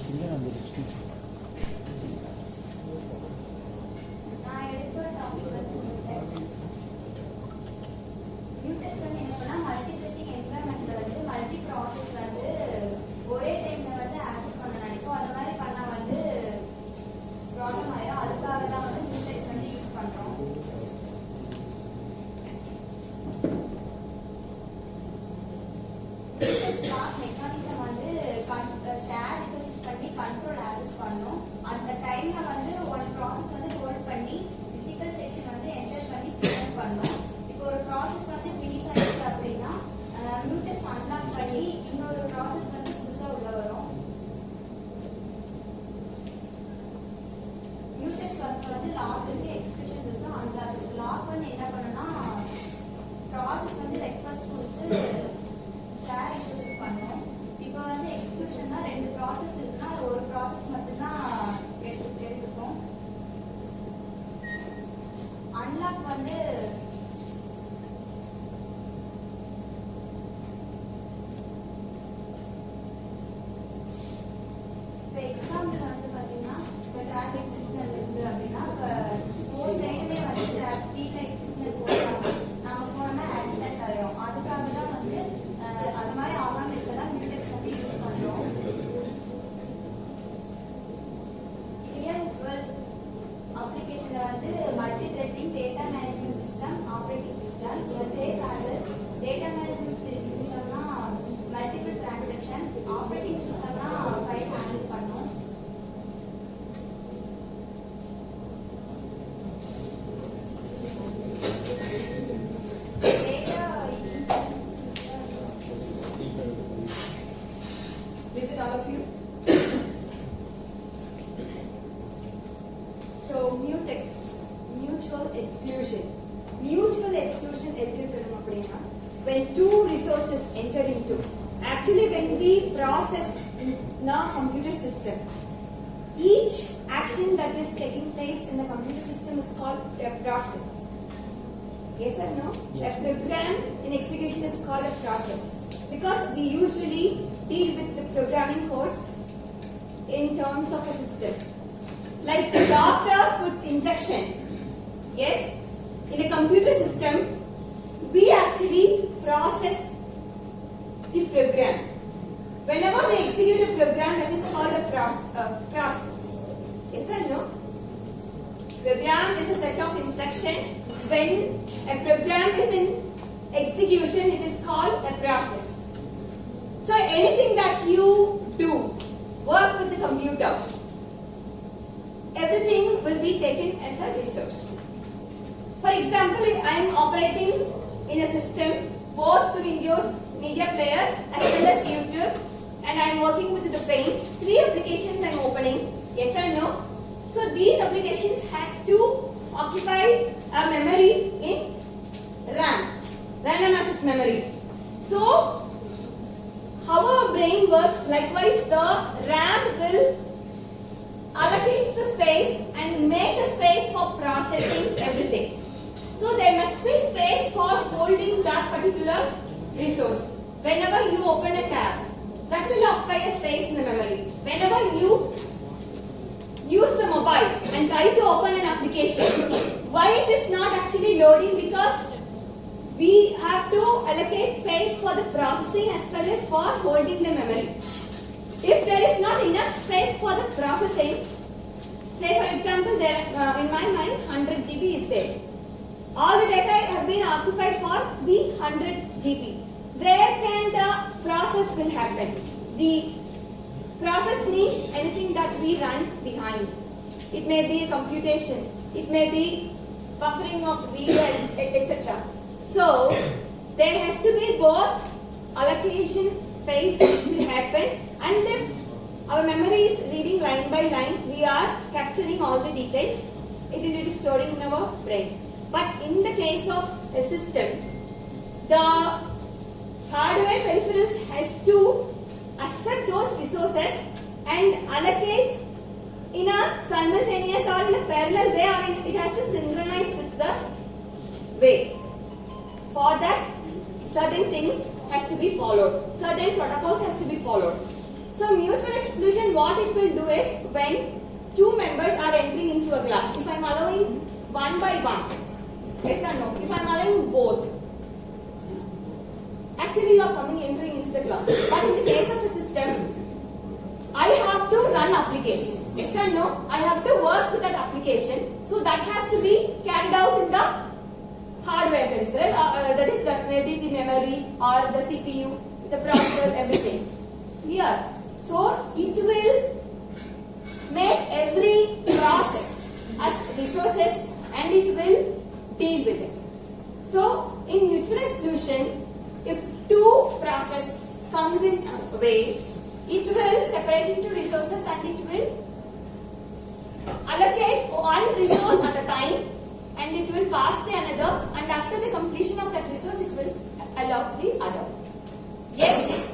நான் எடுக்கிற டாபிக் வந்து Mutex வந்து என்னன்னா மல்டி த்ரெட்டிங் என்விரான்மென்ட்ல வந்து மல்டி ப்ராசஸ் வந்து ஒரே டைம்ல வந்து ஆக்சஸ் பண்ண நினைக்கும். அந்த மாதிரி பண்ணா வந்து ப்ராப்ளம் ஆயிடும். அதுக்காக தான் வந்து Mutex வந்து யூஸ் பண்றோம். Mutex லாக் மெக்கானிசம் வந்து ஷேர் ரிசோர்சஸ் பண்ணி கண்ட்ரோல் ஆக்சஸ் பண்ணணும். அந்த டைம்ல வந்து ஒரு ப்ராசஸ் வந்து ஹோல்ட் பண்ணி கிரிட்டிக்கல் செக்ஷன் வந்து என்டர் பண்ணி ப்ரிவென்ட் பண்ணணும். இப்போ ஒரு ப்ராசஸ் வந்து ஃபினிஷ் ஆயிடுச்சு அப்படின்னா Mutex அன்லாக் பண்ணி இன்னொரு ப்ராசஸ் வந்து புதுசா உள்ள வரும். Mutex வந்து லாக் இருக்கு, எக்ஸ்கியூஷன் இருக்கு, அன்லாக் இருக்கு. லாக் வந்து என்ன பண்ணுனா ப்ராசஸ் வந்து ரெக்வெஸ்ட் கொடுத்து ஷேர் ரிசோர்சஸ் பண்ணும். இப்போ வந்து எக்ஸ்கியூஷன் தான் ரெண்டு ப்ராசஸ் இருக்குன்னா ஒரு ப்ராசஸ் மட்டும்தான் எடுத்துக்கும். அன்லாக் வந்து இப்போ எக்ஸாம்பிள் வந்து பார்த்தீங்கன்னா இப்போ டிராஃபிக் சிக்னல் இருக்கு அப்படின்னா இப்போ ஒரு சைடுலேயே வந்து ஸ்ட்ரீட் லைட் சிக்னல் போடுறாங்க, நம்ம போனோம்னா ஆக்சிடென்ட் ஆயிடும். அதுக்காக தான் வந்து அது மாதிரி ஆகாம இருக்கலாம் Mutex வந்து யூஸ் பண்றோம். ரியல் வேர்ல்ட் அப்ளிகேஷன்ல வந்து multithreading data management system, operating system, safe access. Data management சிஸ்டம்னா மல்டிபிள் டிரான்சாக்ஷன், ஆப்ரேட்டிங் சிஸ்டம்னா ஃபைல் ஹேண்டில் பண்ணும். Listen, all of you. So, Mutex, mutual exclusion. Mutual exclusion when two resources enter into. Actually, when we process in our computer system, each action that is taking place in the computer system is called a process. Yes or no? Yes. A program in execution is called a process. Because we usually deal with the programming codes in terms of a system. Like the doctor puts injection. Yes? In a computer system, we actually process the program. Whenever we execute a program, that is called a process. Yes or no? Program is a set of instructions. When a program is in execution, it is called a process. So anything that you do, work with the computer, everything will be taken as a resource. For example, if I am operating in a system both to Windows Media Player as well as YouTube, and I am working with the Paint, 3 applications I am opening, yes or no? So these applications has to occupy a memory in RAM, random access memory. So how our brain works, likewise the RAM will allocate the space and make a space for processing everything. So there must be space for holding that particular resource. Whenever you open a tab, that will occupy a space in the memory. Whenever you use the mobile and try to open an application, why it is not actually loading? Because we have to allocate space for the processing as well as for holding the memory. If there is not enough space for the processing, say for example, there in my mind 100 GB is there. All the data have been occupied for the 100 GB. Where can the process will happen? The process means anything that we run behind. It may be computation, it may be buffering of video, etc. So there has to be both allocation space which will happen, and if our memory is reading line by line, we are capturing all the details. It is storing in our brain. But in the case of a system, the hardware peripherals has to accept those resources and allocate in a simultaneous or in a parallel way, or it has to synchronize with the way. For that, certain things has to be followed, certain protocols has to be followed. So mutual exclusion what it will do is when two members are entering into a class, if I am allowing one by one, yes or no? If I am allowing both, actually you are entering into the class. But in the case of the system, I have to run applications. Yes or no? I have to work with that application. So that has to be carried out in the hardware peripheral. That is maybe the memory or the CPU, the processor, everything. Here. So it will make every process as resources and it will deal with it. So in mutual exclusion, if two process comes in a way, it will separate into resources and it will allocate one resource at a time and it will pass the another, and after the completion of that resource it will allot the other. Yes?